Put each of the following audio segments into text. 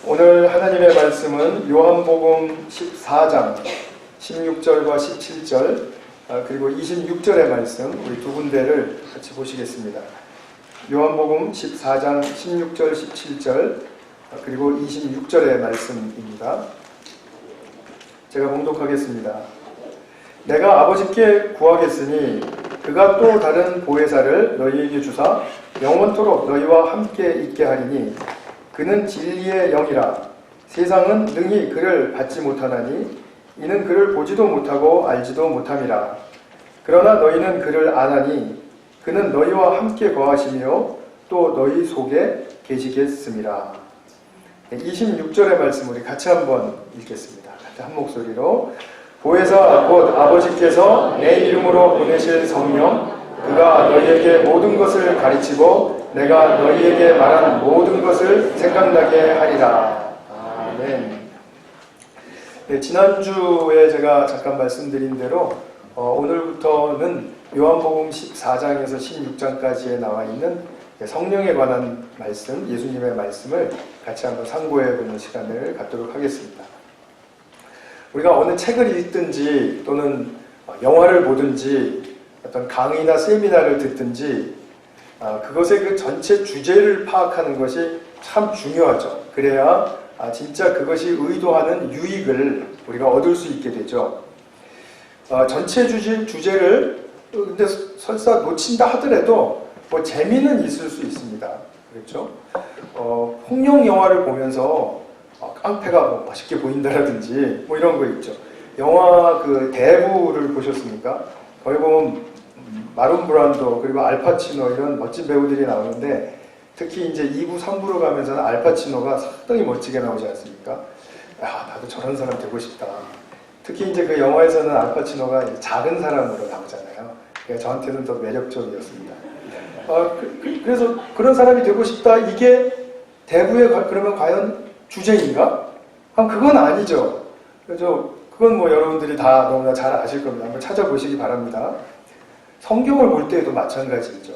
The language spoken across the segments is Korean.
오늘 하나님의 말씀은 요한복음 14장 16절과 17절 그리고 26절의 말씀 우리 두 군데를 같이 보시겠습니다. 요한복음 14장 16절 17절 그리고 26절의 말씀입니다. 제가 봉독하겠습니다. 내가 아버지께 구하겠으니 그가 또 다른 보혜사를 너희에게 주사 영원토록 너희와 함께 있게 하리니 그는 진리의 영이라. 세상은 능히 그를 받지 못하나니 이는 그를 보지도 못하고 알지도 못함이라. 그러나 너희는 그를 아나니 그는 너희와 함께 거하시며 또 너희 속에 계시겠음이라. 26절의 말씀 우리 같이 한번 읽겠습니다. 같이 한 목소리로. 보혜사 곧 아버지께서 내 이름으로 보내실 성령 그가 너희에게 모든 것을 가르치고 내가 너희에게 말한 모든 것을 생각나게 하리라. 아멘. 네, 지난주에 제가 잠깐 말씀드린 대로 오늘부터는 요한복음 14장에서 16장까지에 나와 있는 성령에 관한 말씀, 예수님의 말씀을 같이 한번 상고해보는 시간을 갖도록 하겠습니다. 우리가 어느 책을 읽든지 또는 영화를 보든지 어떤 강의나 세미나를 듣든지 그것의 그 전체 주제를 파악하는 것이 참 중요하죠. 그래야 진짜 그것이 의도하는 유익을 우리가 얻을 수 있게 되죠. 전체 주제를 근데 설사 놓친다 하더라도 뭐 재미는 있을 수 있습니다. 그렇죠? 폭력 영화를 보면서 깡패가 뭐 맛있게 보인다라든지 뭐 이런 거 있죠. 영화 그 대부를 보셨습니까? 거기 보면 마론 브란도 그리고 알파치노 이런 멋진 배우들이 나오는데 특히 이제 2부, 3부로 가면서는 알파치노가 상당히 멋지게 나오지 않습니까? 야, 나도 저런 사람 되고 싶다. 특히 이제 그 영화에서는 알파치노가 작은 사람으로 나오잖아요. 그러니까 저한테는 더 매력적이었습니다. 그래서 그런 사람이 되고 싶다. 이게 대부의 그러면 과연 주제인가? 그건 아니죠. 그래서 그건 뭐 여러분들이 다 너무나 잘 아실 겁니다. 한번 찾아보시기 바랍니다. 성경을 볼 때에도 마찬가지죠.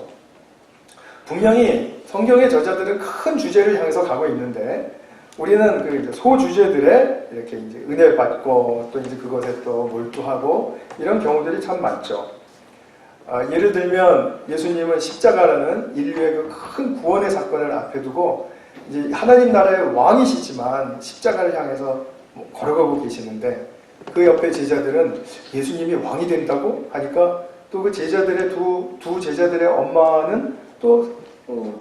분명히 성경의 저자들은 큰 주제를 향해서 가고 있는데 우리는 그 소주제들에 이렇게 이제 은혜 받고 또 이제 그것에 또 몰두하고 이런 경우들이 참 많죠. 예를 들면 예수님은 십자가라는 인류의 그 큰 구원의 사건을 앞에 두고 이제 하나님 나라의 왕이시지만 십자가를 향해서 걸어가고 계시는데 그 옆에 제자들은 예수님이 왕이 된다고 하니까 또 그 제자들의 두 제자들의 엄마는 또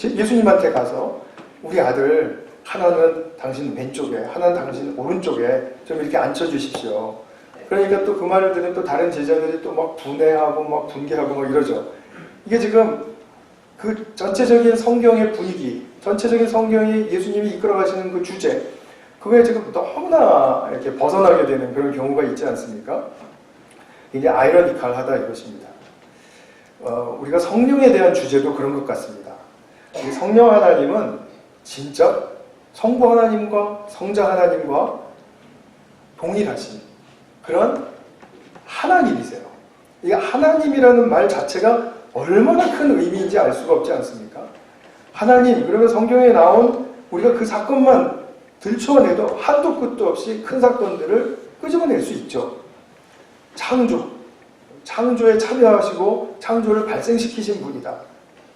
예수님한테 가서 우리 아들 하나는 당신 왼쪽에 하나는 당신 오른쪽에 좀 이렇게 앉혀주십시오. 그러니까 또 그 말을 들은 또 다른 제자들이 또 막 분해하고 막 분개하고 막 이러죠. 이게 지금 그 전체적인 성경의 분위기, 전체적인 성경이 예수님이 이끌어가시는 그 주제, 그거에 지금 너무나 이렇게 벗어나게 되는 그런 경우가 있지 않습니까? 이게 아이러니컬하다 이것입니다. 우리가 성령에 대한 주제도 그런 것 같습니다. 이 성령 하나님은 진짜 성부 하나님과 성자 하나님과 동일하신 그런 하나님이세요. 이 하나님이라는 말 자체가 얼마나 큰 의미인지 알 수가 없지 않습니까? 하나님, 그러면 성경에 나온 우리가 그 사건만 들춰내도 한도 끝도 없이 큰 사건들을 끄집어낼 수 있죠. 창조에 참여하시고 창조를 발생시키신 분이다.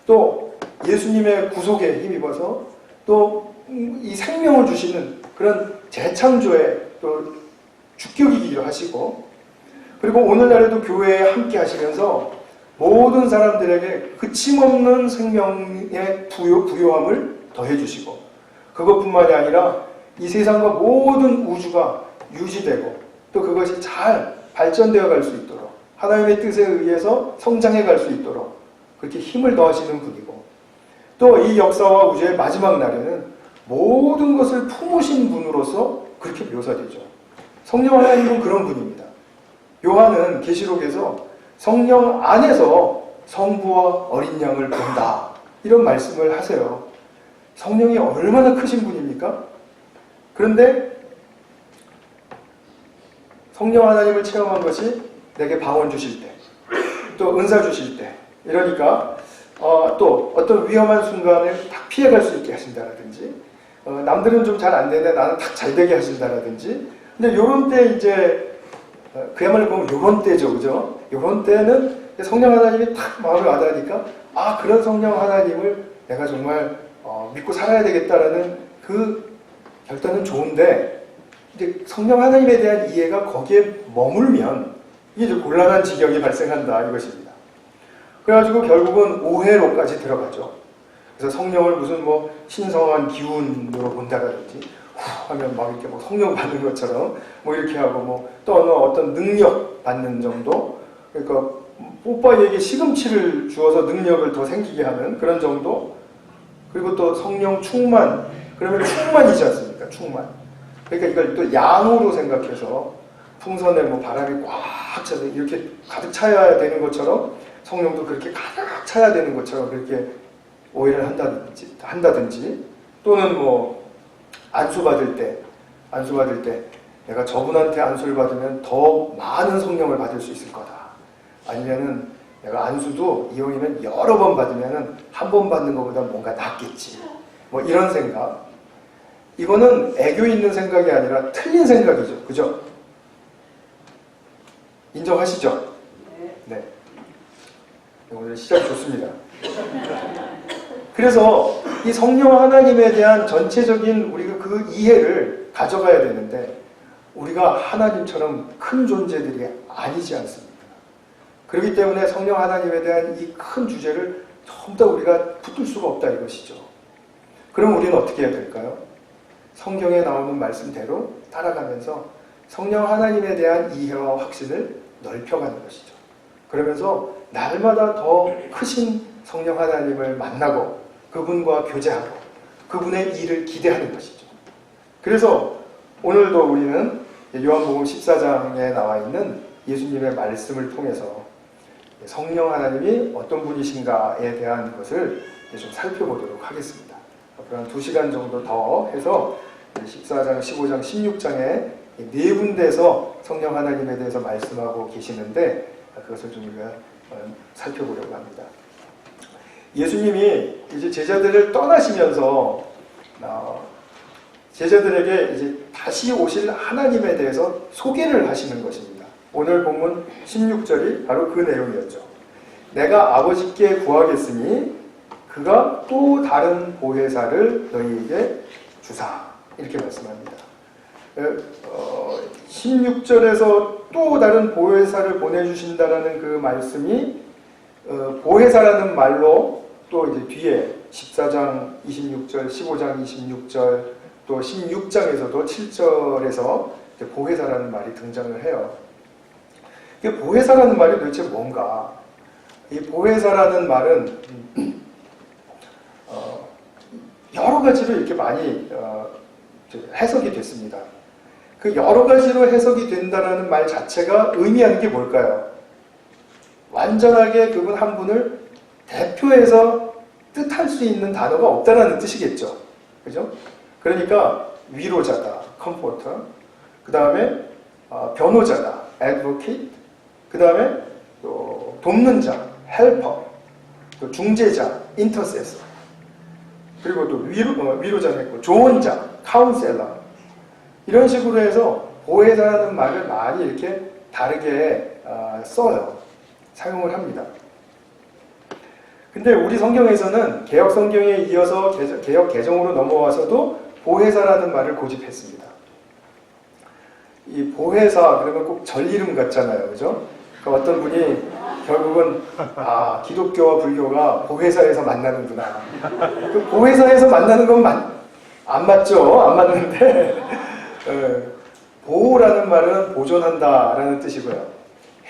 또 예수님의 구속에 힘입어서 또 이 생명을 주시는 그런 재창조의 또 주격이기도 하시고 그리고 오늘날에도 교회에 함께 하시면서 모든 사람들에게 그침없는 생명의 부요함을 더해주시고 그것뿐만이 아니라 이 세상과 모든 우주가 유지되고 또 그것이 잘 발전되어 갈 수 있도록 하나님의 뜻에 의해서 성장해 갈 수 있도록 그렇게 힘을 더하시는 분이고 또 이 역사와 우주의 마지막 날에는 모든 것을 품으신 분으로서 그렇게 묘사되죠. 성령 하나님은 그런 분입니다. 요한은 계시록에서 성령 안에서 성부와 어린 양을 본다 이런 말씀을 하세요. 성령이 얼마나 크신 분입니까? 그런데 성령 하나님을 체험한 것이 내게 방언 주실 때, 또 은사 주실 때, 이러니까 또 어떤 위험한 순간을 다 피해갈 수 있게 하신다라든지 남들은 좀 잘 안 되는데 나는 딱 잘 되게 하신다라든지. 근데 요런 때 이제 그야말로 보면 요런 때죠, 그죠? 요런 때는 성령 하나님이 탁 마음에 와닿으니까 아, 그런 성령 하나님을 내가 정말 믿고 살아야 되겠다라는 그 결단은 좋은데, 이제 성령 하나님에 대한 이해가 거기에 머물면 이게 이제 곤란한 지경이 발생한다 이것입니다. 그래가지고 결국은 오해로까지 들어가죠. 그래서 성령을 무슨 뭐 신성한 기운으로 본다라든지 하면 막 이렇게 뭐 성령 받는 것처럼 뭐 이렇게 하고 뭐 또 어떤 능력 받는 정도, 그러니까 오빠에게 시금치를 주어서 능력을 더 생기게 하는 그런 정도. 그리고 또 성령 충만, 그러면 충만이지 않습니까? 충만. 그러니까 이걸 또 양으로 생각해서 풍선에 뭐 바람이 꽉 차서 이렇게 가득 차야 되는 것처럼 성령도 그렇게 가득 차야 되는 것처럼 그렇게 오해를 한다든지 또는 뭐 안수 받을 때 내가 저분한테 안수를 받으면 더 많은 성령을 받을 수 있을 거다. 아니면은 내가 안수도 이왕이면 여러 번 받으면은 한 번 받는 것보다 뭔가 낫겠지. 뭐 이런 생각. 이거는 애교 있는 생각이 아니라 틀린 생각이죠. 그죠? 인정하시죠? 네. 오늘 시작이 좋습니다. 그래서 이 성령 하나님에 대한 전체적인 우리가 그 이해를 가져가야 되는데, 우리가 하나님처럼 큰 존재들이 아니지 않습니까? 그렇기 때문에 성령 하나님에 대한 이 큰 주제를 전부 다 우리가 붙들 수가 없다 이것이죠. 그럼 우리는 어떻게 해야 될까요? 성경에 나오는 말씀대로 따라가면서 성령 하나님에 대한 이해와 확신을 넓혀가는 것이죠. 그러면서 날마다 더 크신 성령 하나님을 만나고 그분과 교제하고 그분의 일을 기대하는 것이죠. 그래서 오늘도 우리는 요한복음 14장에 나와 있는 예수님의 말씀을 통해서 성령 하나님이 어떤 분이신가에 대한 것을 좀 살펴보도록 하겠습니다. 앞으로 한 2시간 정도 더 해서 14장, 15장, 16장에 네 군데에서 성령 하나님에 대해서 말씀하고 계시는데 그것을 좀 우리가 살펴보려고 합니다. 예수님이 이제 제자들을 떠나시면서 제자들에게 이제 다시 오실 하나님에 대해서 소개를 하시는 것입니다. 오늘 본문 16절이 바로 그 내용이었죠. 내가 아버지께 구하겠으니 그가 또 다른 보혜사를 너희에게 주사. 이렇게 말씀합니다. 16절에서 또 다른 보혜사를 보내주신다라는 그 말씀이 보혜사라는 말로 또 이제 뒤에 14장 26절, 15장 26절, 또 16장에서도 7절에서 보혜사라는 말이 등장을 해요. 보혜사라는 말이 도대체 뭔가? 이 보혜사라는 말은 여러 가지로 이렇게 많이 해석이 됐습니다. 그 여러 가지로 해석이 된다라는 말 자체가 의미하는 게 뭘까요? 완전하게 그분 한 분을 대표해서 뜻할 수 있는 단어가 없다라는 뜻이겠죠. 그죠? 그러니까 위로자다, comforter. 그 다음에 변호자다, advocate. 그 다음에 또 돕는 자, helper. 또 중재자, intercessor. 그리고 또 위로자가 있고 조언자, counselor. 이런 식으로 해서 보혜사라는 말을 많이 이렇게 다르게 써요. 사용을 합니다. 근데 우리 성경에서는 개역 성경에 이어서 개역 개정으로 넘어와서도 보혜사라는 말을 고집했습니다. 이 보혜사 그러면 꼭 절 이름 같잖아요, 그죠? 그러니까 어떤 분이 결국은 기독교와 불교가 보혜사에서 만나는구나. 그 보혜사에서 만나는 건 안 맞죠? 안 맞는데 보호라는 말은 보존한다라는 뜻이고요.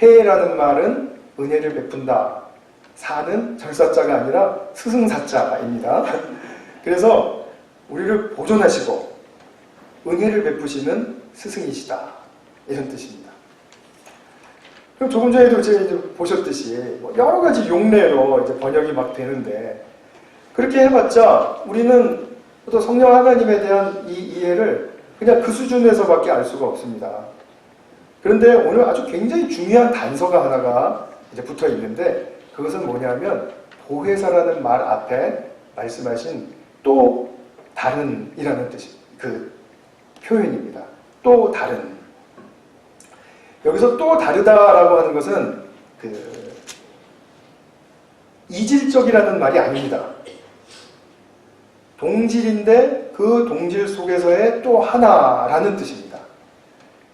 해라는 말은 은혜를 베푼다. 사는 절사자가 아니라 스승사자입니다. 그래서 우리를 보존하시고 은혜를 베푸시는 스승이시다. 이런 뜻입니다. 그럼 조금 전에도 이제 보셨듯이 여러 가지 용례로 이제 번역이 막 되는데 그렇게 해봤자 우리는 또 성령 하나님에 대한 이 이해를 그냥 그 수준에서밖에 알 수가 없습니다. 그런데 오늘 아주 굉장히 중요한 단서가 하나가 이제 붙어 있는데 그것은 뭐냐면 보혜사라는 말 앞에 말씀하신 또 다른이라는 뜻이 그 표현입니다. 또 다른. 여기서 또 다르다라고 하는 것은 그 이질적이라는 말이 아닙니다. 동질인데 그 동질 속에서의 또 하나라는 뜻입니다.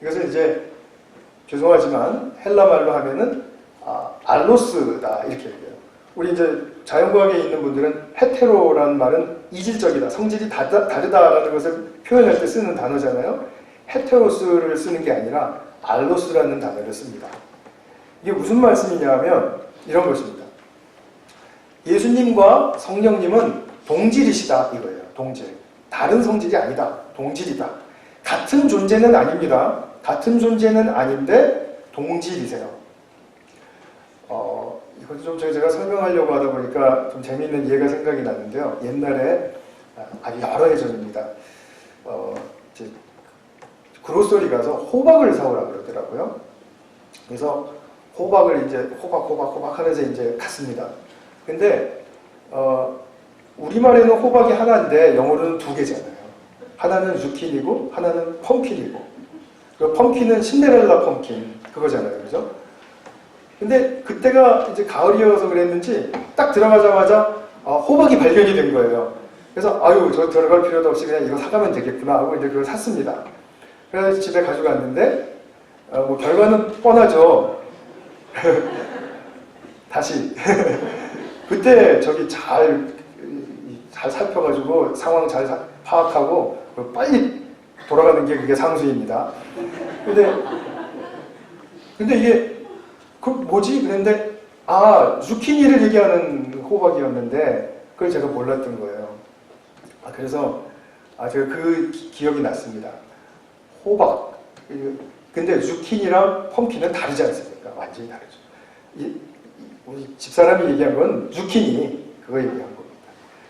이것을 이제 죄송하지만 헬라 말로 하면은 알로스다 이렇게 얘기해요. 우리 이제 자연과학에 있는 분들은 헤테로라는 말은 이질적이다, 성질이 다르다라는 것을 표현할 때 쓰는 단어잖아요. 헤테로스를 쓰는 게 아니라 알로스라는 단어를 씁니다. 이게 무슨 말씀이냐 하면 이런 것입니다. 예수님과 성령님은 동질이시다 이거예요. 동질. 다른 성질이 아니다. 동질이다. 같은 존재는 아닙니다. 같은 존재는 아닌데 동질이세요. 이것도 좀 제가 설명하려고 하다 보니까 좀 재미있는 예가 생각이 나는데요. 옛날에 아주 여러 해 전입니다. 이제 그로서리 가서 호박을 사오라고 그러더라고요. 그래서 호박을 이제 호박 하면서 이제 갔습니다. 근데 우리말에는 호박이 하나인데 영어로는 두 개잖아요. 하나는 zucchini고 하나는 펌킨이고. 그 펌킨은 신데렐라 펌킨 그거잖아요, 그죠? 근데 그때가 이제 가을이어서 그랬는지 딱 들어가자마자 호박이 발견이 된 거예요. 그래서 아유 저 들어갈 필요도 없이 그냥 이거 사가면 되겠구나 하고 이제 그걸 샀습니다. 그래서 집에 가져갔는데 뭐 결과는 뻔하죠. 다시 그때 저기 잘 살펴가지고 상황 잘 파악하고 빨리 돌아가는 게 그게 상수입니다. 근데 이게 그 뭐지? 그런데 zucchini를 얘기하는 호박이었는데 그걸 제가 몰랐던 거예요. 그래서 제가 그 기억이 났습니다. 호박. 근데 zucchini랑 펌킨은 다르지 않습니까? 완전히 다르죠. 우리 집사람이 얘기한 건 zucchini 그거 얘기한 겁니다.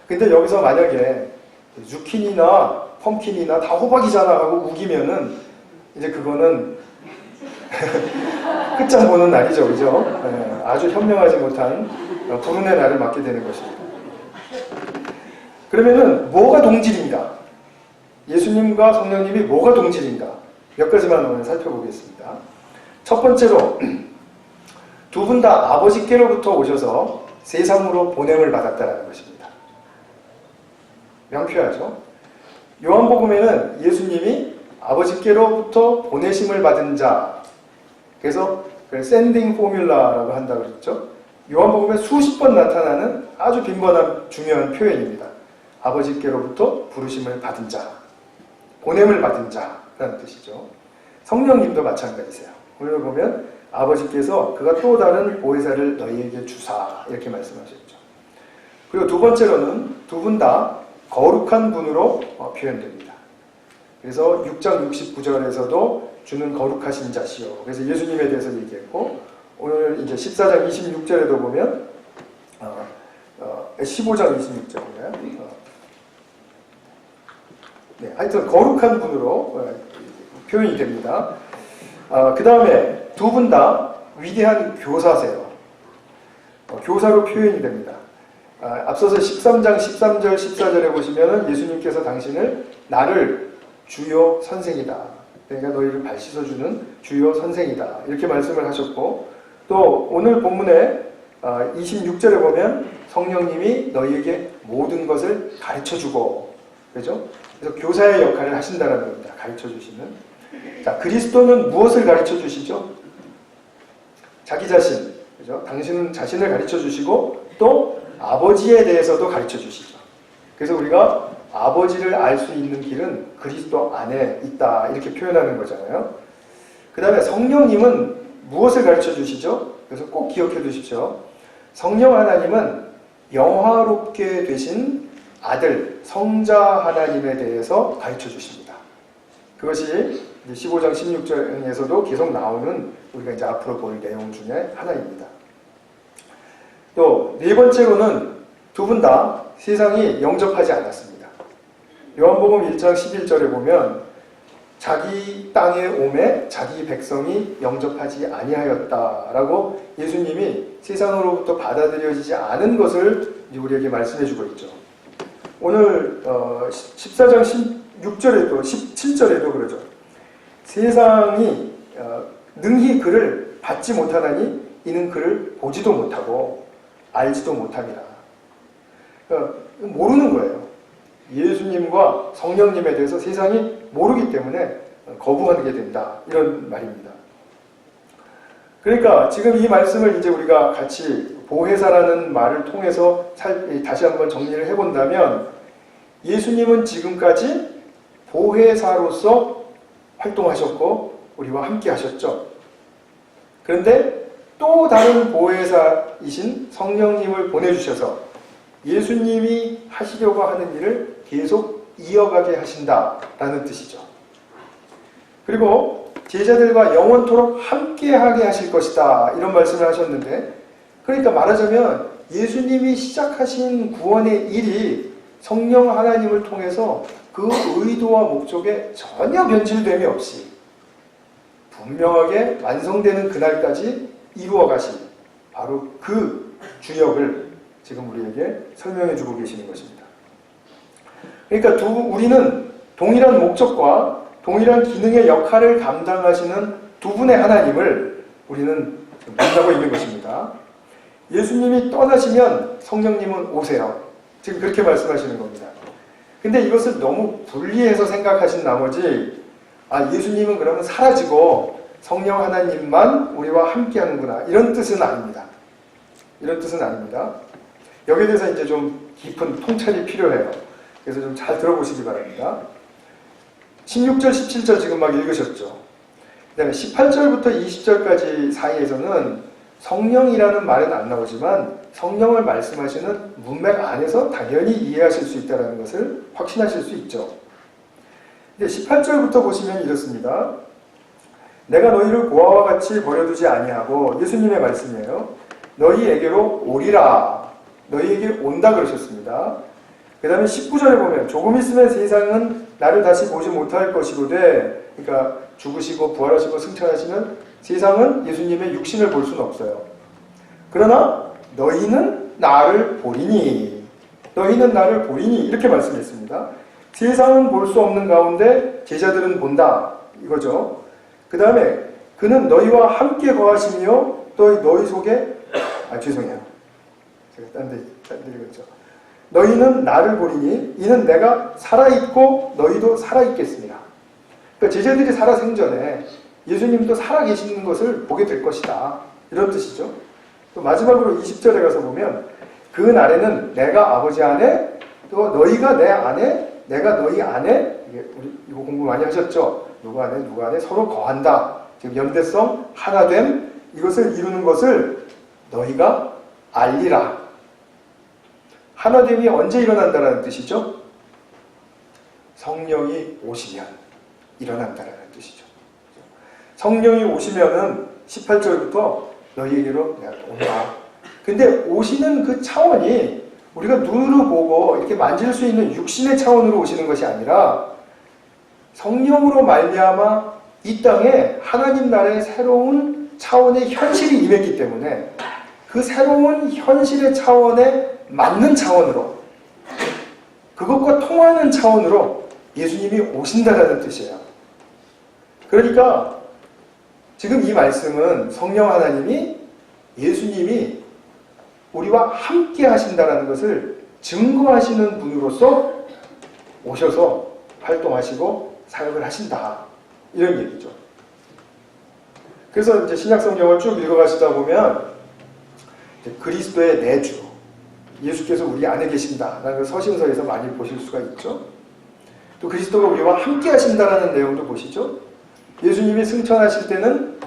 근데 여기서 만약에 zucchini나 펌킨이나 다 호박이잖아 하고 우기면은 이제 그거는 끝장 보는 날이죠, 그죠? 네, 아주 현명하지 못한 불운의 날을 맞게 되는 것입니다. 그러면은 뭐가 동질인가? 예수님과 성령님이 뭐가 동질인가? 몇 가지만 오늘 살펴보겠습니다. 첫 번째로 두 분 다 아버지께로부터 오셔서 세상으로 보냄을 받았다는 것입니다. 명쾌하죠? 요한복음에는 예수님이 아버지께로부터 보내심을 받은 자, 그래서 샌딩 포뮬라라고 한다고 그랬죠. 요한복음에 수십 번 나타나는 아주 빈번한 중요한 표현입니다. 아버지께로부터 부르심을 받은 자, 보냄을 받은 자라는 뜻이죠. 성령님도 마찬가지세요. 오늘 보면 아버지께서 그가 또 다른 보혜사를 너희에게 주사 이렇게 말씀하셨죠. 그리고 두 번째로는 두 분 다 거룩한 분으로 표현됩니다. 그래서 6장 69절에서도 주는 거룩하신 자시요. 그래서 예수님에 대해서 얘기했고, 오늘 이제 14장 26절에도 보면 15장 26절인가요? 네, 하여튼 거룩한 분으로 표현이 됩니다. 그 다음에 두 분 다 위대한 교사세요. 교사로 표현이 됩니다. 앞서서 13장 13절 14절에 보시면 예수님께서 당신을 나를 주요 선생이다. 내가 너희를 발 씻어주는 주요 선생이다. 이렇게 말씀을 하셨고, 또 오늘 본문에 26절에 보면 성령님이 너희에게 모든 것을 가르쳐주고, 그죠? 그래서 교사의 역할을 하신다는 겁니다. 가르쳐주시는. 자, 그리스도는 무엇을 가르쳐주시죠? 자기 자신, 그죠? 당신은 자신을 가르쳐주시고 또 아버지에 대해서도 가르쳐주시죠. 그래서 우리가 아버지를 알 수 있는 길은 그리스도 안에 있다 이렇게 표현하는 거잖아요. 그 다음에 성령님은 무엇을 가르쳐 주시죠? 그래서 꼭 기억해 두십시오. 성령 하나님은 영화롭게 되신 아들 성자 하나님에 대해서 가르쳐 주십니다. 그것이 15장 16절에서도 계속 나오는 우리가 이제 앞으로 볼 내용 중에 하나입니다. 또 네 번째로는 두 분 다 세상이 영접하지 않았습니다. 요한복음 1장 11절에 보면 자기 땅에 오매 자기 백성이 영접하지 아니하였다라고 예수님이 세상으로부터 받아들여지지 않은 것을 우리에게 말씀해주고 있죠. 오늘 14장 16절에도 17절에도 그러죠. 세상이 능히 그를 받지 못하나니 이는 그를 보지도 못하고 알지도 못함이라. 그러니까 모르는 거예요. 예수님과 성령님에 대해서 세상이 모르기 때문에 거부하게 된다. 이런 말입니다. 그러니까 지금 이 말씀을 이제 우리가 같이 보혜사라는 말을 통해서 다시 한번 정리를 해본다면 예수님은 지금까지 보혜사로서 활동하셨고 우리와 함께 하셨죠. 그런데 또 다른 보혜사이신 성령님을 보내주셔서 예수님이 하시려고 하는 일을 계속 이어가게 하신다라는 뜻이죠. 그리고 제자들과 영원토록 함께하게 하실 것이다 이런 말씀을 하셨는데, 그러니까 말하자면 예수님이 시작하신 구원의 일이 성령 하나님을 통해서 그 의도와 목적에 전혀 변질됨이 없이 분명하게 완성되는 그날까지 이루어 가신 바로 그 주역을 지금 우리에게 설명해 주고 계시는 것입니다. 그러니까 우리는 동일한 목적과 동일한 기능의 역할을 감당하시는 두 분의 하나님을 우리는 만나고 있는 것입니다. 예수님이 떠나시면 성령님은 오세요. 지금 그렇게 말씀하시는 겁니다. 근데 이것을 너무 분리해서 생각하신 나머지 예수님은 그러면 사라지고 성령 하나님만 우리와 함께 하는구나 이런 뜻은 아닙니다. 이런 뜻은 아닙니다. 여기에 대해서 이제 좀 깊은 통찰이 필요해요. 그래서 좀 잘 들어보시기 바랍니다. 16절, 17절 지금 막 읽으셨죠. 그 다음에 18절부터 20절까지 사이에서는 성령이라는 말은 안 나오지만 성령을 말씀하시는 문맥 안에서 당연히 이해하실 수 있다는 것을 확신하실 수 있죠. 근데 18절부터 보시면 이렇습니다. 내가 너희를 고아와 같이 버려두지 아니하고, 예수님의 말씀이에요. 너희에게로 오리라. 너희에게 온다 그러셨습니다. 그 다음에 19절에 보면 조금 있으면 세상은 나를 다시 보지 못할 것이로되, 그러니까 죽으시고 부활하시고 승천하시면 세상은 예수님의 육신을 볼 수는 없어요. 그러나 너희는 나를 보리니, 너희는 나를 보리니 이렇게 말씀했습니다. 세상은 볼 수 없는 가운데 제자들은 본다 이거죠. 그 다음에 그는 너희와 함께 거하시며 또 너희 속에 죄송해요. 제가 딴 데 읽었죠. 너희는 나를 보리니 이는 내가 살아있고 너희도 살아있겠습니다. 그러니까 제자들이 살아생전에 예수님도 살아계시는 것을 보게 될 것이다. 이런 뜻이죠. 또 마지막으로 20절에 가서 보면 그 날에는 내가 아버지 안에 또 너희가 내 안에 내가 너희 안에, 우리 이거 공부 많이 하셨죠? 누구 안에 서로 거한다. 지금 연대성 하나됨 이것을 이루는 것을 너희가 알리라. 하나됨이 언제 일어난다라는 뜻이죠? 성령이 오시면 일어난다라는 뜻이죠. 성령이 오시면은 18절부터 너희에게로 내가 온다. 근데 오시는 그 차원이 우리가 눈으로 보고 이렇게 만질 수 있는 육신의 차원으로 오시는 것이 아니라 성령으로 말미암아 이 땅에 하나님 나라의 새로운 차원의 현실이 임했기 때문에 그 새로운 현실의 차원에 맞는 차원으로, 그것과 통하는 차원으로 예수님이 오신다라는 뜻이에요. 그러니까 지금 이 말씀은 성령 하나님이, 예수님이 우리와 함께 하신다라는 것을 증거하시는 분으로서 오셔서 활동하시고 사역을 하신다. 이런 얘기죠. 그래서 이제 신약 성경을 쭉 읽어가시다 보면 그리스도의 내주, 예수께서 우리 안에 계신다라는 걸 서신서에서 많이 보실 수가 있죠. 또 그리스도가 우리와 함께 하신다라는 내용도 보시죠. 예수님이 승천하실 때는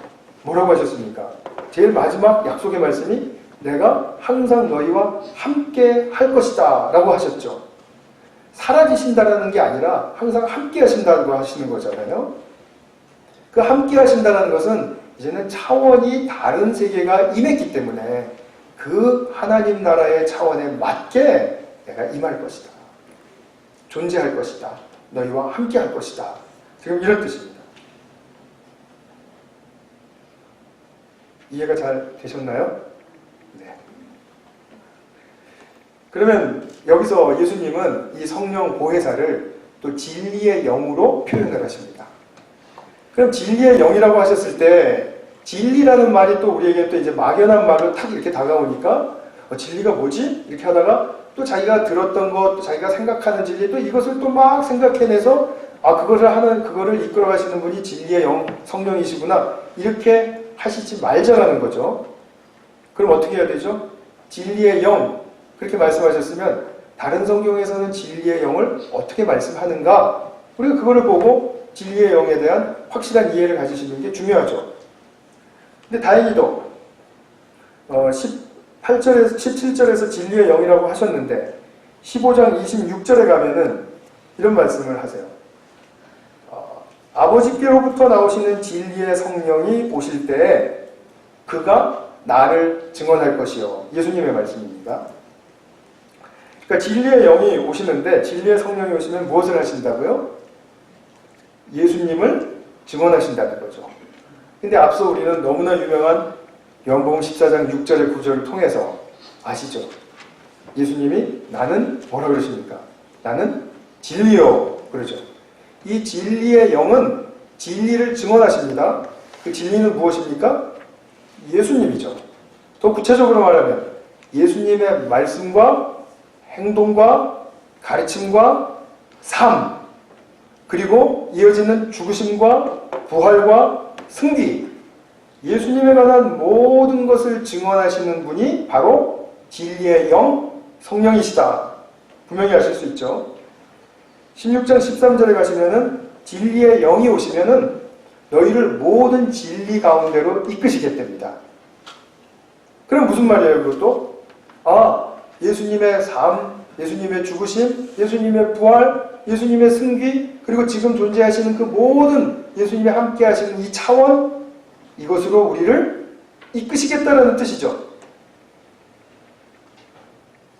뭐라고 하셨습니까? 제일 마지막 약속의 말씀이 내가 항상 너희와 함께 할 것이다 라고 하셨죠. 사라지신다라는 게 아니라 항상 함께 하신다고 하시는 거잖아요. 그 함께 하신다는 것은 이제는 차원이 다른 세계가 임했기 때문에 그 하나님 나라의 차원에 맞게 내가 임할 것이다. 존재할 것이다. 너희와 함께 할 것이다. 지금 이런 뜻입니다. 이해가 잘 되셨나요? 네. 그러면 여기서 예수님은 이 성령 보혜사를 또 진리의 영으로 표현을 하십니다. 그럼 진리의 영이라고 하셨을 때 진리라는 말이 또 우리에게 또 이제 막연한 말로 탁 이렇게 다가오니까 진리가 뭐지? 이렇게 하다가 또 자기가 들었던 것, 또 자기가 생각하는 진리, 또 이것을 또 막 생각해내서 그거를 이끌어 가시는 분이 진리의 영, 성령이시구나. 이렇게 하시지 말자라는 거죠. 그럼 어떻게 해야 되죠? 진리의 영, 그렇게 말씀하셨으면 다른 성경에서는 진리의 영을 어떻게 말씀하는가? 우리가 그거를 보고 진리의 영에 대한 확실한 이해를 가지시는 게 중요하죠. 근데 다행히도 18절에서 17절에서 진리의 영이라고 하셨는데 15장 26절에 가면은 이런 말씀을 하세요. 아버지께로부터 나오시는 진리의 성령이 오실 때에 그가 나를 증언할 것이요. 예수님의 말씀입니다. 그러니까 진리의 영이 오시는데 진리의 성령이 오시면 무엇을 하신다고요? 예수님을 증언하신다는 거죠. 근데 앞서 우리는 너무나 유명한 요한복음 14장 6절의 구절을 통해서 아시죠? 예수님이 나는 뭐라 그러십니까? 나는 진리요 그러죠. 이 진리의 영은 진리를 증언하십니다. 그 진리는 무엇입니까? 예수님이죠. 더 구체적으로 말하면 예수님의 말씀과 행동과 가르침과 삶, 그리고 이어지는 죽으심과 부활과 승리, 예수님에 관한 모든 것을 증언하시는 분이 바로 진리의 영, 성령이시다. 분명히 아실 수 있죠. 16장 13절에 가시면은 진리의 영이 오시면은 너희를 모든 진리 가운데로 이끄시겠답니다. 그럼 무슨 말이에요, 그것도? 예수님의 삶, 예수님의 죽으심, 예수님의 부활, 예수님의 승기, 그리고 지금 존재하시는 그 모든 예수님이 함께 하시는 이 차원, 이것으로 우리를 이끄시겠다라는 뜻이죠.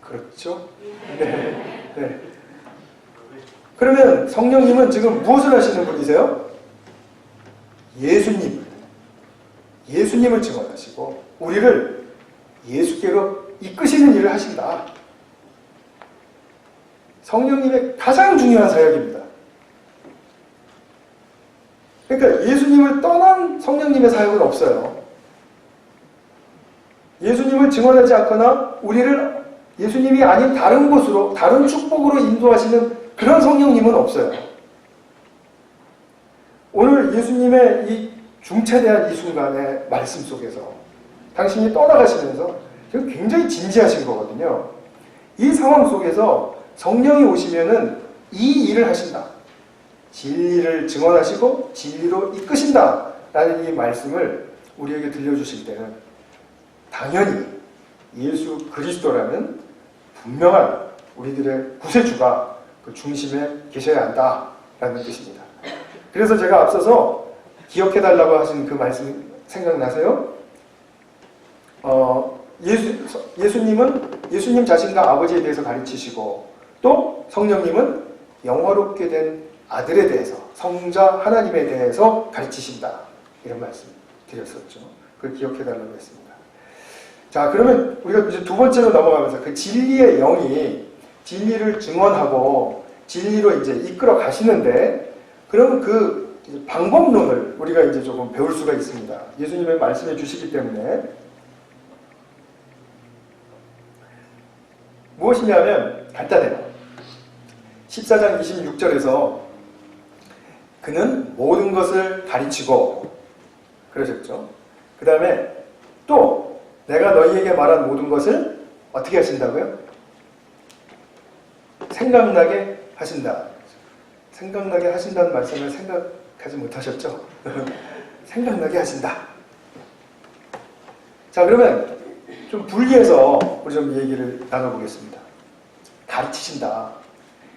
그렇죠? 네. 그러면 성령님은 지금 무엇을 하시는 분이세요? 예수님을 증언하시고 우리를 예수께로 이끄시는 일을 하신다. 성령님의 가장 중요한 사역입니다. 그러니까 예수님을 떠난 성령님의 사역은 없어요. 예수님을 증언하지 않거나 우리를 예수님이 아닌 다른 곳으로, 다른 축복으로 인도하시는 그런 성령님은 없어요. 오늘 예수님의 이 중차대한 이 순간의 말씀 속에서 당신이 떠나가시면서 지금 굉장히 진지하신 거거든요. 이 상황 속에서 성령이 오시면은 이 일을 하신다. 진리를 증언하시고 진리로 이끄신다. 라는 이 말씀을 우리에게 들려주실 때는 당연히 예수 그리스도라는 분명한 우리들의 구세주가 그 중심에 계셔야 한다. 라는 뜻입니다. 그래서 제가 앞서서 기억해달라고 하신 그 말씀 생각나세요? 예수님 자신과 아버지에 대해서 가르치시고 또 성령님은 영화롭게 된 아들에 대해서 성자 하나님에 대해서 가르치신다. 이런 말씀 드렸었죠. 그걸 기억해달라고 했습니다. 자, 그러면 우리가 이제 두 번째로 넘어가면서 그 진리의 영이 진리를 증언하고 진리로 이제 이끌어 가시는데 그러면 그 방법론을 우리가 이제 조금 배울 수가 있습니다. 예수님의 말씀해 주시기 때문에 무엇이냐면 간단해요. 14장 26절에서 그는 모든 것을 가르치고 그러셨죠. 그 다음에 또 내가 너희에게 말한 모든 것을 어떻게 하신다고요? 생각나게 하신다. 생각나게 하신다는 말씀을 생각하지 못하셨죠? 생각나게 하신다. 자, 그러면 좀 분리해서 우리 좀 얘기를 나눠보겠습니다. 가르치신다.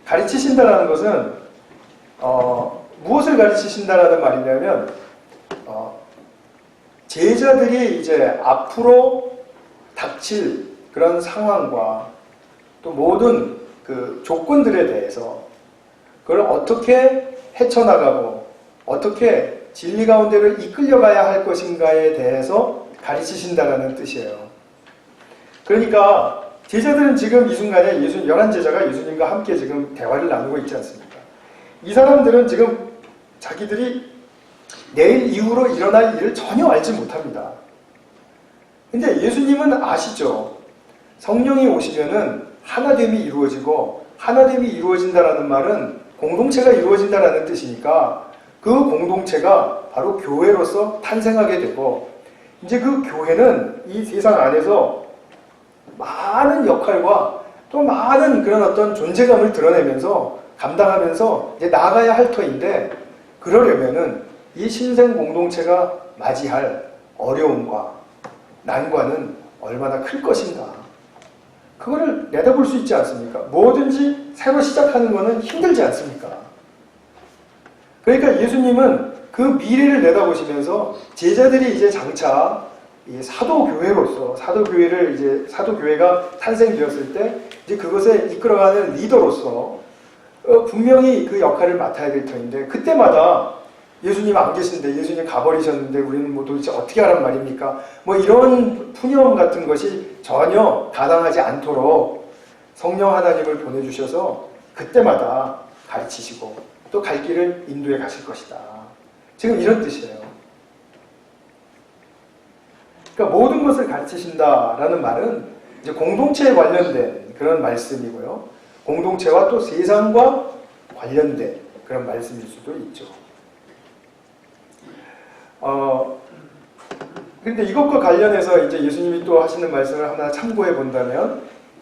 가르치신다라는 것은 무엇을 가르치신다라는 말이냐면 제자들이 이제 앞으로 닥칠 그런 상황과 또 모든 그 조건들에 대해서 그걸 어떻게 헤쳐나가고 어떻게 진리 가운데를 이끌려가야 할 것인가에 대해서 가르치신다라는 뜻이에요. 그러니까 제자들은 지금 이 순간에 11제자가 예수님과 함께 지금 대화를 나누고 있지 않습니까? 이 사람들은 지금 자기들이 내일 이후로 일어날 일을 전혀 알지 못합니다. 근데 예수님은 아시죠? 성령이 오시면은 하나됨이 이루어지고, 하나됨이 이루어진다라는 말은 공동체가 이루어진다라는 뜻이니까 그 공동체가 바로 교회로서 탄생하게 되고, 이제 그 교회는 이 세상 안에서 많은 역할과 또 많은 그런 어떤 존재감을 드러내면서 감당하면서 이제 나아가야 할 터인데, 그러려면은 이 신생 공동체가 맞이할 어려움과 난관은 얼마나 클 것인가, 그거를 내다볼 수 있지 않습니까? 뭐든지 새로 시작하는 것은 힘들지 않습니까? 그러니까 예수님은 그 미래를 내다보시면서 제자들이 이제 장차 이 사도교회로서, 사도교회가 탄생되었을 때 이제 그것에 이끌어가는 리더로서 분명히 그 역할을 맡아야 될 터인데, 그때마다 예수님 안 계신데, 예수님 가버리셨는데 우리는 뭐 도대체 어떻게 하란 말입니까? 뭐 이런 푸념 같은 것이 전혀 가당하지 않도록 성령 하나님을 보내주셔서 그때마다 가르치시고 또 갈 길을 인도해 가실 것이다. 지금 이런 뜻이에요. 그러니까 모든 것을 가르치신다라는 말은 이제 공동체에 관련된 그런 말씀이고요. 공동체와 또 세상과 관련된 그런 말씀일 수도 있죠. 그런데 이것과 관련해서 이제 예수님이 또 하시는 말씀을 하나 참고해 본다면,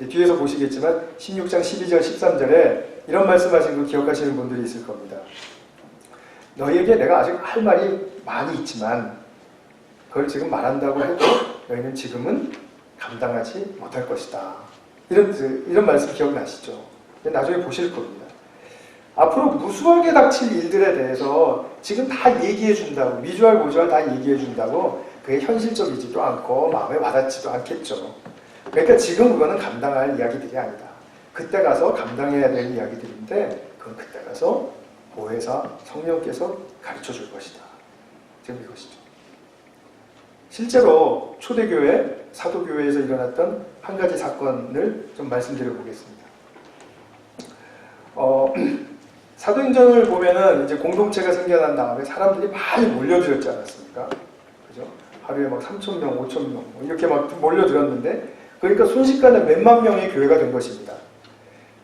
뒤에서 보시겠지만 16장 12절 13절에 이런 말씀하신 거 기억하시는 분들이 있을 겁니다. 너희에게 내가 아직 할 말이 많이 있지만 그걸 지금 말한다고 해도 너희는 지금은 감당하지 못할 것이다. 이런 말씀 기억나시죠? 나중에 보실 겁니다. 앞으로 무수하게 닥칠 일들에 대해서 지금 다 얘기해 준다고, 미주알 고주알 다 얘기해 준다고 그게 현실적이지도 않고 마음에 와닿지도 않겠죠. 그러니까 지금 그거는 감당할 이야기들이 아니다. 그때 가서 감당해야 될 이야기들인데 그건 그때 가서 보혜사 성령께서 가르쳐 줄 것이다. 지금 이것이죠. 실제로 초대교회, 사도교회에서 일어났던 한 가지 사건을 좀 말씀드려 보겠습니다. 사도행전을 보면은 이제 공동체가 생겨난 다음에 사람들이 많이 몰려들었지 않았습니까? 그죠? 하루에 막 3,000명, 5,000명 이렇게 막 몰려들었는데, 그러니까 순식간에 몇만 명의 교회가 된 것입니다.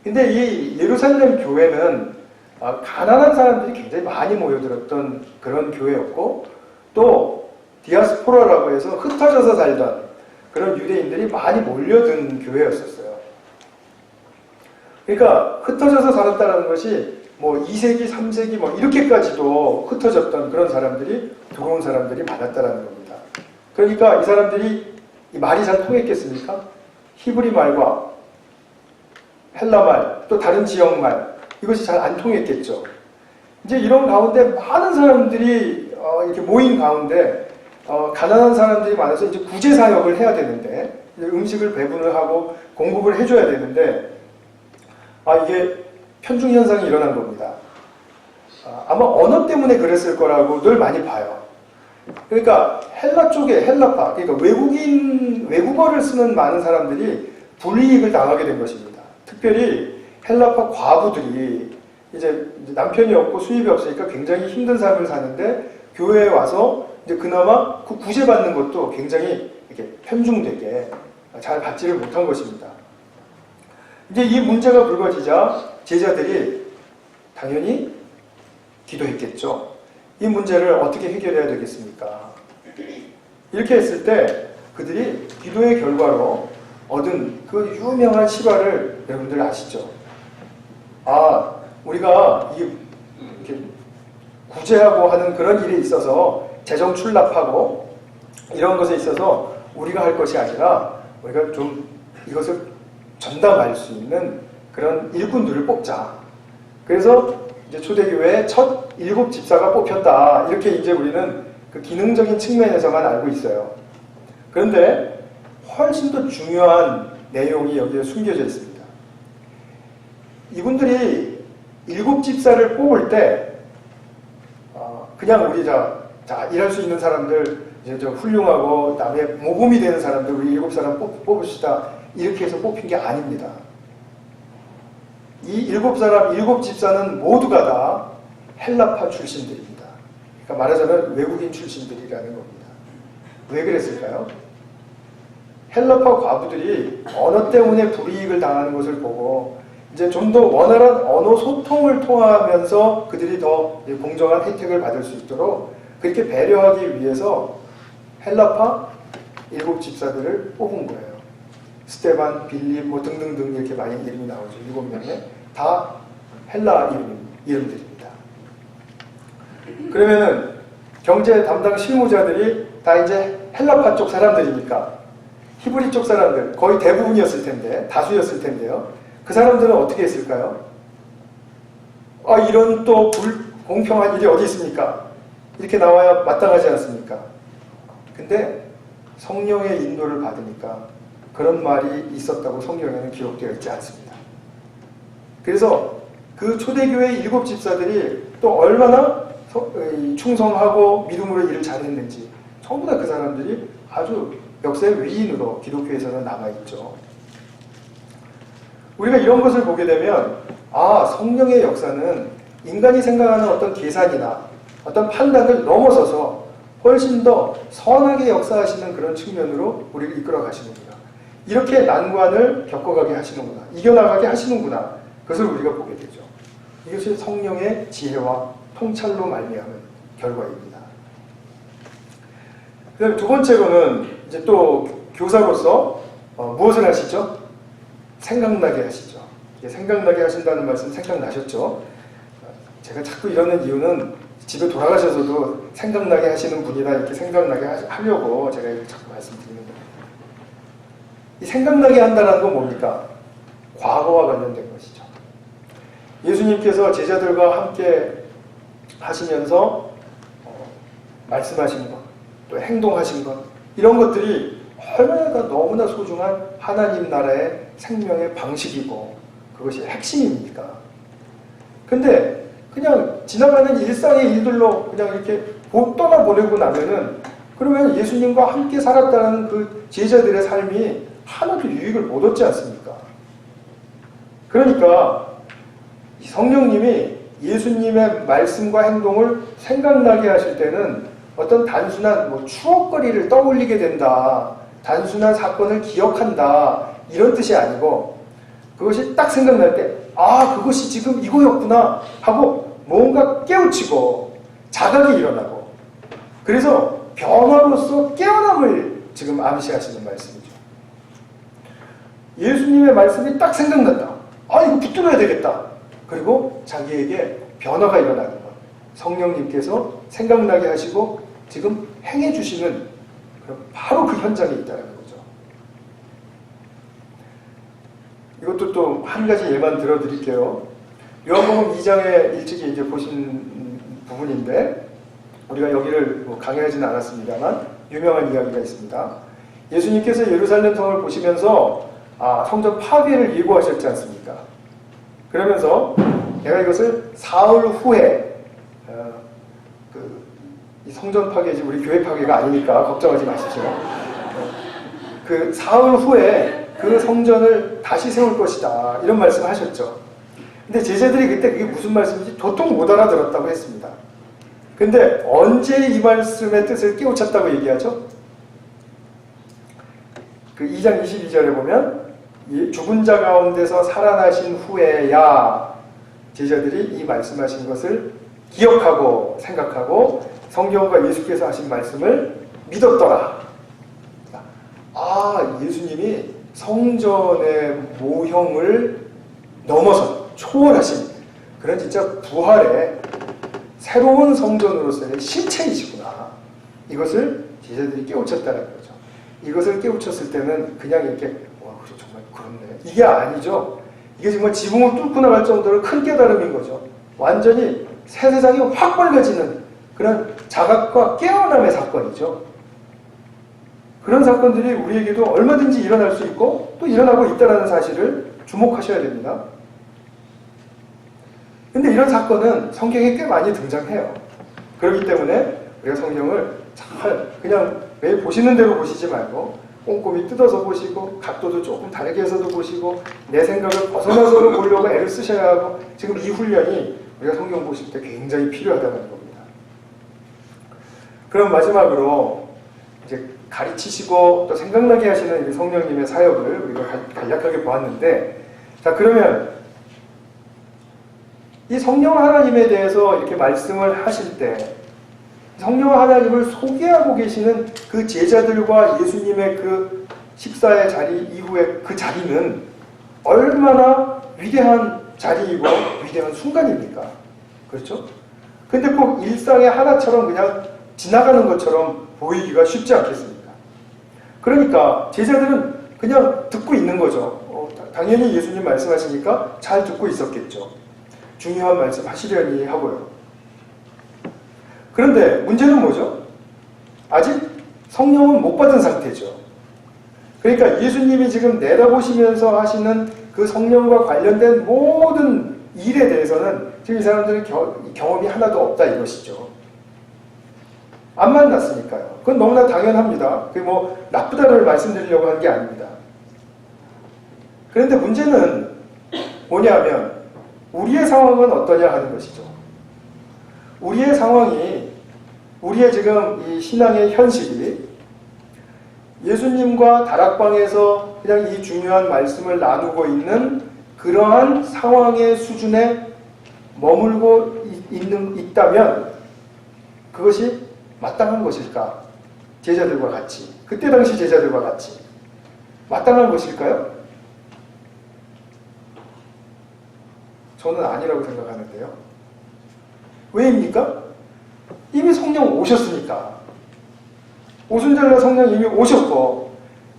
근데 이 예루살렘 교회는 가난한 사람들이 굉장히 많이 모여들었던 그런 교회였고, 또 디아스포라라고 해서 흩어져서 살던 그런 유대인들이 많이 몰려든 교회였었어요. 그러니까 흩어져서 살았다는 것이 뭐 2세기, 3세기 뭐 이렇게까지도 흩어졌던 그런 사람들이, 들어온 사람들이 많았다는 겁니다. 그러니까 이 사람들이 이 말이 잘 통했겠습니까? 히브리 말과 헬라 말, 또 다른 지역 말, 이것이 잘 안 통했겠죠. 이제 이런 가운데 많은 사람들이 이렇게 모인 가운데 가난한 사람들이 많아서 이제 구제 사역을 해야 되는데, 음식을 배분을 하고 공급을 해줘야 되는데, 이게 편중 현상이 일어난 겁니다. 아마 언어 때문에 그랬을 거라고 늘 많이 봐요. 그러니까 헬라 쪽에, 헬라파, 그러니까 외국어를 쓰는 많은 사람들이 불이익을 당하게 된 것입니다. 특별히 헬라파 과부들이 이제 남편이 없고 수입이 없으니까 굉장히 힘든 삶을 사는데, 교회에 와서 이제 그나마 그 구제받는 것도 굉장히 이렇게 편중되게 잘 받지를 못한 것입니다. 이제 이 문제가 불거지자 제자들이 당연히 기도했겠죠. 이 문제를 어떻게 해결해야 되겠습니까? 이렇게 했을 때 그들이 기도의 결과로 얻은 그 유명한 실화를 여러분들 아시죠? 우리가 이렇게 구제하고 하는 그런 일에 있어서 재정 출납하고 이런 것에 있어서 우리가 할 것이 아니라 우리가 좀 이것을 전담할 수 있는 그런 일꾼들을 뽑자. 그래서 이제 초대교회의 첫 7 집사가 뽑혔다. 이렇게 이제 우리는 그 기능적인 측면에서만 알고 있어요. 그런데 훨씬 더 중요한 내용이 여기에 숨겨져 있습니다. 이분들이 7 집사를 뽑을 때 그냥 우리 일할 수 있는 사람들, 이제 좀 훌륭하고 남의 모범이 되는 사람들 우리 7 사람 뽑읍시다. 이렇게 해서 뽑힌 게 아닙니다. 이 7사람, 7집사는 모두가 다 헬라파 출신들입니다. 그러니까 말하자면 외국인 출신들이라는 겁니다. 왜 그랬을까요? 헬라파 과부들이 언어 때문에 불이익을 당하는 것을 보고 이제 좀 더 원활한 언어 소통을 통하면서 그들이 더 공정한 혜택을 받을 수 있도록 그렇게 배려하기 위해서 헬라파 7집사들을 뽑은 거예요. 스테반, 빌립 뭐 등등등 이렇게 많이 이름이 나오죠. 7명에 다 헬라 이름들입니다. 그러면은 경제 담당 실무자들이 다 이제 헬라파 쪽 사람들이니까 히브리 쪽 사람들 거의 대부분이었을 텐데 다수였을 텐데요. 그 사람들은 어떻게 했을까요? 이런 또 불공평한 일이 어디 있습니까? 이렇게 나와야 마땅하지 않습니까? 근데 성령의 인도를 받으니까 그런 말이 있었다고 성경에는 기록되어 있지 않습니다. 그래서 그 초대교회 7집사들이 또 얼마나 충성하고 믿음으로 일을 잘했는지 전부 다 그 사람들이 아주 역사의 위인으로 기독교에서는 남아있죠. 우리가 이런 것을 보게 되면 성령의 역사는 인간이 생각하는 어떤 계산이나 어떤 판단을 넘어서서 훨씬 더 선하게 역사하시는 그런 측면으로 우리를 이끌어 가시는구나. 이렇게 난관을 겪어가게 하시는구나. 이겨나가게 하시는구나. 그것을 우리가 보게 되죠. 이것이 성령의 지혜와 통찰로 말미암은 결과입니다. 그 다음에 두 번째로는 이제 또 교사로서 무엇을 하시죠? 생각나게 하시죠. 생각나게 하신다는 말씀 생각나셨죠? 제가 자꾸 이러는 이유는 집에 돌아가셔서도 생각나게 하시는 분이라 이렇게 생각나게 하려고 제가 이렇게 자꾸 말씀드리는 겁니다. 이 생각나게 한다는 건 뭡니까? 과거와 관련된 것이죠. 예수님께서 제자들과 함께 하시면서 말씀하신 것, 또 행동하신 것, 이런 것들이 얼마나 너무나 소중한 하나님 나라의 생명의 방식이고 그것이 핵심입니까? 근데 그냥 지나가는 일상의 일들로 그냥 이렇게 떠나보내고 나면은 그러면 예수님과 함께 살았다는 그 제자들의 삶이 하나도 유익을 못 얻지 않습니까? 그러니까 성령님이 예수님의 말씀과 행동을 생각나게 하실 때는 어떤 단순한 추억거리를 떠올리게 된다, 단순한 사건을 기억한다 이런 뜻이 아니고 그것이 딱 생각날 때 그것이 지금 이거였구나 하고 뭔가 깨우치고 자각이 일어나고 그래서 변화로서 깨어남을 지금 암시하시는 말씀이죠. 예수님의 말씀이 딱 생각난다. 이거 붙들어야 되겠다. 그리고 자기에게 변화가 일어나는 것. 성령님께서 생각나게 하시고 지금 행해 주시는 바로 그 현장에 있다는 거죠. 이것도 또 한 가지 예만 들어드릴게요. 요한복음 2장에 일찍이 이제 보신 부분인데 우리가 여기를 강의하지는 않았습니다만 유명한 이야기가 있습니다. 예수님께서 예루살렘 성을 보시면서 성전 파괴를 예고하셨지 않습니까? 그러면서 내가 이것을 사흘 후에 이 성전 파괴지 우리 교회 파괴가 아니니까 걱정하지 마십시오. 그 사흘 후에 그 성전을 다시 세울 것이다 이런 말씀을 하셨죠. 근데 제자들이 그때 그게 무슨 말씀인지 도통 못 알아들었다고 했습니다. 근데 언제 이 말씀의 뜻을 깨우쳤다고 얘기하죠? 그 2장 22절에 보면 죽은 자 가운데서 살아나신 후에야 제자들이 이 말씀하신 것을 기억하고 생각하고 성경과 예수께서 하신 말씀을 믿었더라. 예수님이 성전의 모형을 넘어선 초월하신 그런 진짜 부활의 새로운 성전으로서의 실체이시구나. 이것을 제자들이 깨우쳤다는 거죠. 이것을 깨우쳤을 때는 그냥 이렇게 정말 그렇네. 이게 아니죠. 이게 정말 지붕을 뚫고 나갈 정도로 큰 깨달음인 거죠. 완전히 새 세상이 확 밝아지는 그런 자각과 깨어남의 사건이죠. 그런 사건들이 우리에게도 얼마든지 일어날 수 있고 또 일어나고 있다는 사실을 주목하셔야 됩니다. 근데 이런 사건은 성경에 꽤 많이 등장해요. 그렇기 때문에 우리가 성경을 잘 그냥 매일 보시는 대로 보시지 말고 꼼꼼히 뜯어서 보시고 각도도 조금 다르게 해서도 보시고 내 생각을 벗어나서도 보려고 애를 쓰셔야 하고 지금 이 훈련이 우리가 성경 보실 때 굉장히 필요하다는 겁니다. 그럼 마지막으로 이제 가르치시고 또 생각나게 하시는 이 성령님의 사역을 우리가 간략하게 보았는데, 자 그러면 이 성령 하나님에 대해서 이렇게 말씀을 하실 때 성령 하나님을 소개하고 계시는 그 제자들과 예수님의 그 식사의 자리 이후에 그 자리는 얼마나 위대한 자리이고 위대한 순간입니까? 그렇죠? 근데 꼭 일상의 하나처럼 그냥 지나가는 것처럼 보이기가 쉽지 않겠습니까? 그러니까 제자들은 그냥 듣고 있는 거죠. 당연히 예수님 말씀하시니까 잘 듣고 있었겠죠. 중요한 말씀 하시려니 하고요. 그런데 문제는 뭐죠? 아직 성령은 못 받은 상태죠. 그러니까 예수님이 지금 내다보시면서 하시는 그 성령과 관련된 모든 일에 대해서는 지금 이 사람들은 경험이 하나도 없다 이것이죠. 안 만났으니까요. 그건 너무나 당연합니다. 그게 뭐 나쁘다를 말씀드리려고 하는 게 아닙니다. 그런데 문제는 뭐냐면 우리의 상황은 어떠냐 하는 것이죠. 우리의 상황이, 우리의 지금 이 신앙의 현실이 예수님과 다락방에서 그냥 이 중요한 말씀을 나누고 있는 그러한 상황의 수준에 머물고 있다면 그것이 마땅한 것일까? 제자들과 같이, 그때 당시 제자들과 같이 마땅한 것일까요? 저는 아니라고 생각하는데요. 왜입니까? 이미 성령 오셨으니까. 오순절날 성령 이미 오셨고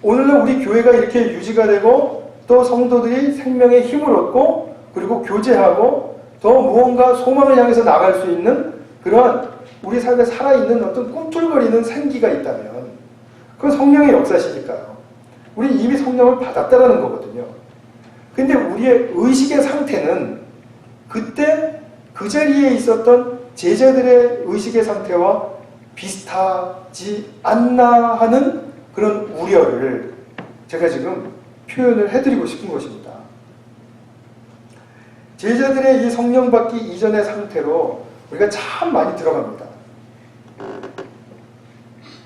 오늘날 우리 교회가 이렇게 유지가 되고 또 성도들이 생명의 힘을 얻고 그리고 교제하고 더 무언가 소망을 향해서 나갈 수 있는 그러한 우리 삶에 살아있는 어떤 꿈틀거리는 생기가 있다면 그건 성령의 역사시니까요. 우리 이미 성령을 받았다라는 거거든요. 근데 우리의 의식의 상태는 그때 그 자리에 있었던 제자들의 의식의 상태와 비슷하지 않나 하는 그런 우려를 제가 지금 표현을 해드리고 싶은 것입니다. 제자들의 이 성령 받기 이전의 상태로 우리가 참 많이 들어갑니다.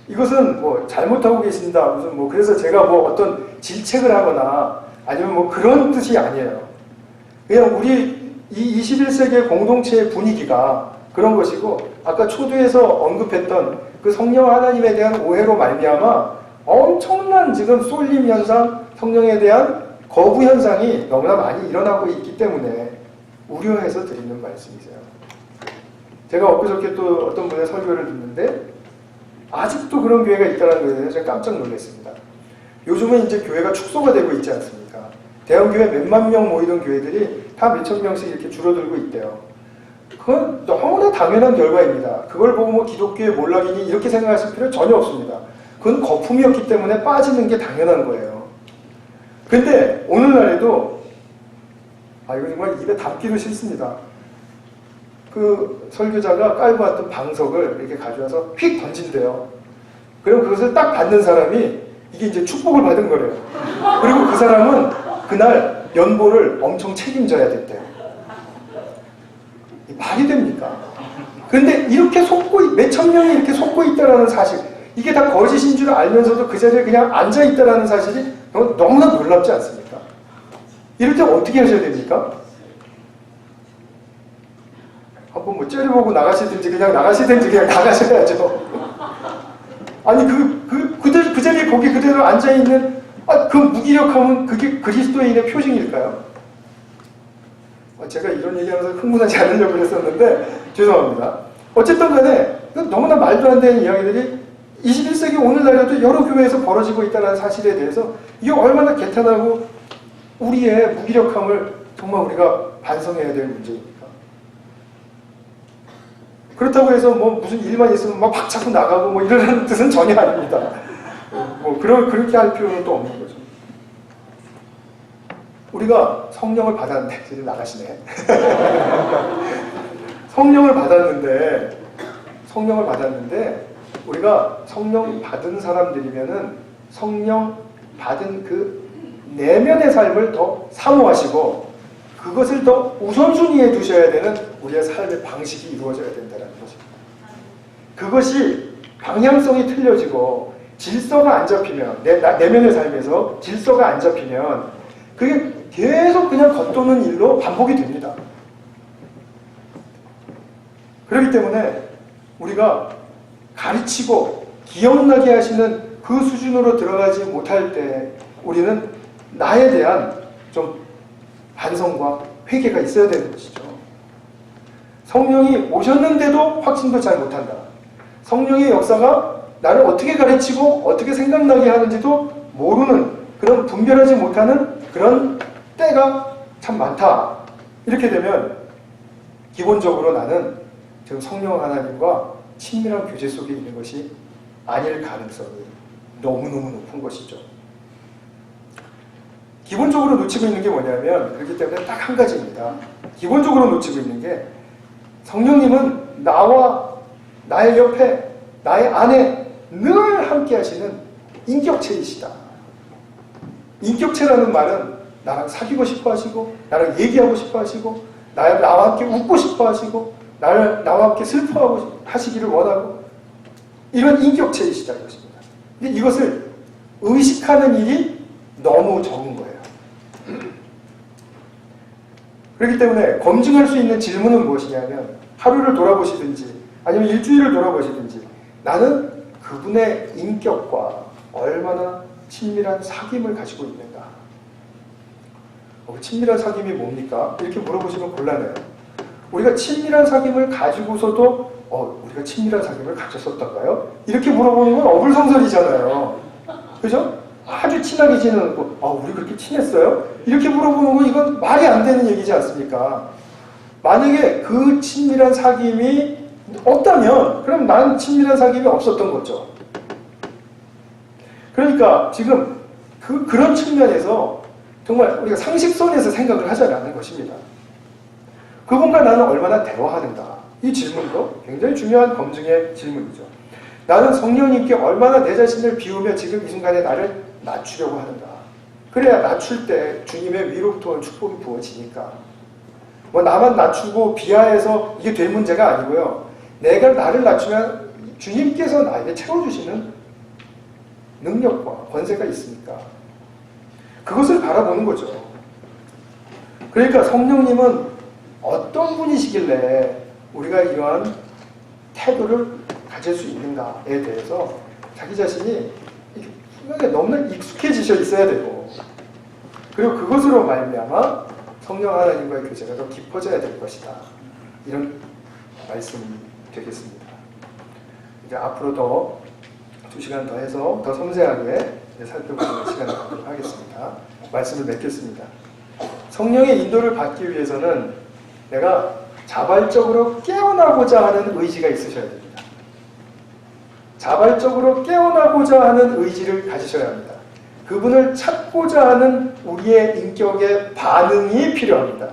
이것은 뭐 잘못하고 계신다, 무슨 뭐 그래서 제가 뭐 어떤 질책을 하거나 아니면 뭐 그런 뜻이 아니에요. 그냥 우리 이 21세기의 공동체의 분위기가 그런 것이고 아까 초두에서 언급했던 그 성령 하나님에 대한 오해로 말미암아 엄청난 지금 쏠림 현상, 성령에 대한 거부 현상이 너무나 많이 일어나고 있기 때문에 우려해서 드리는 말씀이세요. 제가 엊그저께 또 어떤 분의 설교를 듣는데 아직도 그런 교회가 있다는 것에 대해서 제가 깜짝 놀랐습니다. 요즘은 이제 교회가 축소가 되고 있지 않습니까? 대형교회 몇만 명 모이던 교회들이 다 몇천 명씩 이렇게 줄어들고 있대요. 그건 너무나 당연한 결과입니다. 그걸 보고 뭐 기독교의 몰락이니 이렇게 생각하실 필요 전혀 없습니다. 그건 거품이었기 때문에 빠지는 게 당연한 거예요. 근데 오늘날에도 이거 정말 입에 담기도 싫습니다. 그 설교자가 깔고 왔던 방석을 이렇게 가져와서 휙 던진대요. 그럼 그것을 딱 받는 사람이 이게 이제 축복을 받은 거래요. 그리고 그 사람은 그날 연보를 엄청 책임져야 됐대요. 말이 됩니까? 그런데 이렇게 몇천 명이 이렇게 속고 있다는 사실, 이게 다 거짓인 줄 알면서도 그 자리에 그냥 앉아 있다는 사실이 너무나 놀랍지 않습니까? 이럴 때 어떻게 하셔야 됩니까? 한번 뭐 째려보고 나가시든지 그냥 나가시든지 그냥 나가셔야죠. 아니 그 자리에 거기 그대로 앉아있는 그 무기력함은 그게 그리스도인의 표징일까요? 제가 이런 얘기하면서 흥분하지 않으려고 했었는데 죄송합니다. 어쨌든 간에 너무나 말도 안 되는 이야기들이 21세기 오늘날에도 여러 교회에서 벌어지고 있다는 사실에 대해서 이게 얼마나 개탄하고 우리의 무기력함을 정말 우리가 반성해야 될 문제입니까? 그렇다고 해서 뭐 무슨 일만 있으면 막 박차고 나가고 뭐 이러는 뜻은 전혀 아닙니다. 뭐 그렇게 할 필요는 또 없는 거죠. 우리가 성령을 받았는데 이제 나가시네. 성령을 받았는데 우리가 성령 받은 사람들이면은 성령 받은 그 내면의 삶을 더 사모하시고 그것을 더 우선순위에 두셔야 되는 우리의 삶의 방식이 이루어져야 된다는 것입니다. 그것이 방향성이 틀려지고 질서가 안 잡히면 내면의 삶에서 질서가 안 잡히면 그게 계속 그냥 겉도는 일로 반복이 됩니다. 그렇기 때문에 우리가 가르치고 기억나게 하시는 그 수준으로 들어가지 못할 때 우리는 나에 대한 좀 반성과 회개가 있어야 되는 것이죠. 성령이 오셨는데도 확신도 잘 못한다. 성령의 역사가 나를 어떻게 가르치고 어떻게 생각나게 하는지도 모르는 그런 분별하지 못하는 그런 때가 참 많다. 이렇게 되면 기본적으로 나는 지금 성령 하나님과 친밀한 교제 속에 있는 것이 아닐 가능성이 너무너무 높은 것이죠. 기본적으로 놓치고 있는 게 뭐냐면 그렇기 때문에 딱 한 가지입니다. 기본적으로 놓치고 있는 게 성령님은 나와 나의 옆에 나의 안에 늘 함께 하시는 인격체이시다. 인격체라는 말은 나랑 사귀고 싶어 하시고 나랑 얘기하고 싶어 하시고 나와 함께 웃고 싶어 하시고 나와 함께 슬퍼하고 하시기를 원하고 이런 인격체이시다 이것입니다. 근데 이것을 의식하는 일이 너무 적은 거예요. 그렇기 때문에 검증할 수 있는 질문은 무엇이냐면 하루를 돌아보시든지 아니면 일주일을 돌아보시든지 나는 그분의 인격과 얼마나 친밀한 사귐을 가지고 있는가. 친밀한 사귐이 뭡니까? 이렇게 물어보시면 곤란해요. 우리가 친밀한 사귐을 가지고서도 우리가 친밀한 사귐을 가졌었던가요? 이렇게 물어보는 건 어불성설이잖아요. 그죠? 아주 친하게 지내고 우리 그렇게 친했어요? 이렇게 물어보는 건 이건 말이 안 되는 얘기지 않습니까? 만약에 그 친밀한 사귐이 없다면 그럼 난 친밀한 사귐이 없었던 거죠. 그러니까 지금 그런 측면에서 정말 우리가 상식선에서 생각을 하자라는 것입니다. 그분과 나는 얼마나 대화하는가? 이 질문도 굉장히 중요한 검증의 질문이죠. 나는 성령님께 얼마나 내 자신을 비우며 지금 이 순간에 나를 낮추려고 하는가? 그래야 낮출 때 주님의 위로부터 온 축복이 부어지니까. 나만 낮추고 비하해서 이게 될 문제가 아니고요. 내가 나를 낮추면 주님께서 나에게 채워주시는 능력과 권세가 있으니까. 그것을 바라보는 거죠. 그러니까 성령님은 어떤 분이시길래 우리가 이러한 태도를 가질 수 있는가에 대해서 자기 자신이 생각에 너무나 익숙해지셔 있어야 되고 그리고 그것으로 말미암아 성령 하나님과의 교제가 더 깊어져야 될 것이다. 이런 말씀이 되겠습니다. 이제 앞으로 더 2시간 더 해서 더 섬세하게 살펴보는 시간을 갖도록 하겠습니다. 말씀을 맺겠습니다. 성령의 인도를 받기 위해서는 내가 자발적으로 깨어나고자 하는 의지가 있으셔야 됩니다. 자발적으로 깨어나고자 하는 의지를 가지셔야 합니다. 그분을 찾고자 하는 우리의 인격의 반응이 필요합니다.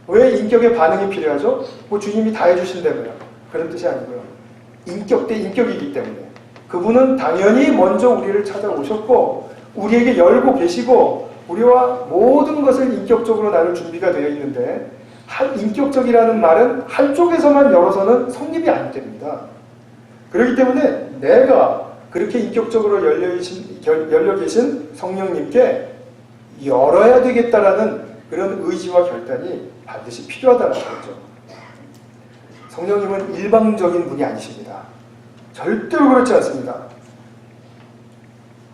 왜 인격의 반응이 필요하죠? 주님이 다 해주신다고요. 그런 뜻이 아니고요. 인격 대 인격이기 때문에 그분은 당연히 먼저 우리를 찾아오셨고 우리에게 열고 계시고 우리와 모든 것을 인격적으로 나눌 준비가 되어 있는데 인격적이라는 말은 한쪽에서만 열어서는 성립이 안 됩니다. 그렇기 때문에 내가 그렇게 인격적으로 열려 계신 성령님께 열어야 되겠다라는 그런 의지와 결단이 반드시 필요하다는 거죠. 성령님은 일방적인 분이 아니십니다. 절대로 그렇지 않습니다.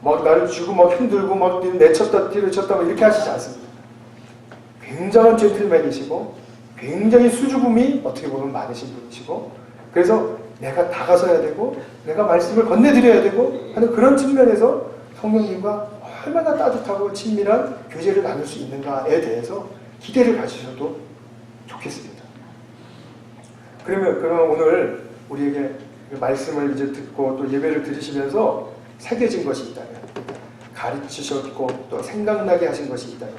나를 쥐고 힘들고 내쳤다 뒤를 이렇게 하시지 않습니다. 굉장한 젠틀맨이시고 굉장히 수줍음이 어떻게 보면 많으신 분이시고 그래서 내가 다가서야 되고 내가 말씀을 건네드려야 되고 하는 그런 측면에서 성령님과 얼마나 따뜻하고 친밀한 교제를 나눌 수 있는가에 대해서 기대를 가지셔도 좋겠습니다. 그러면 오늘 우리에게 말씀을 이제 듣고 또 예배를 드리시면서 새겨진 것이 있다면 가르치셨고 또 생각나게 하신 것이 있다면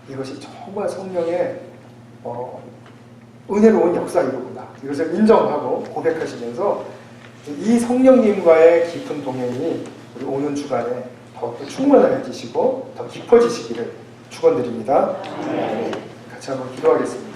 이것이 정말 성령의 은혜로운 역사이로구나. 이것을 인정하고 고백하시면서 이 성령님과의 깊은 동행이 우리 오는 주간에 더욱더 충만해지시고 더 깊어지시기를 축원드립니다. 같이 한번 기도하겠습니다.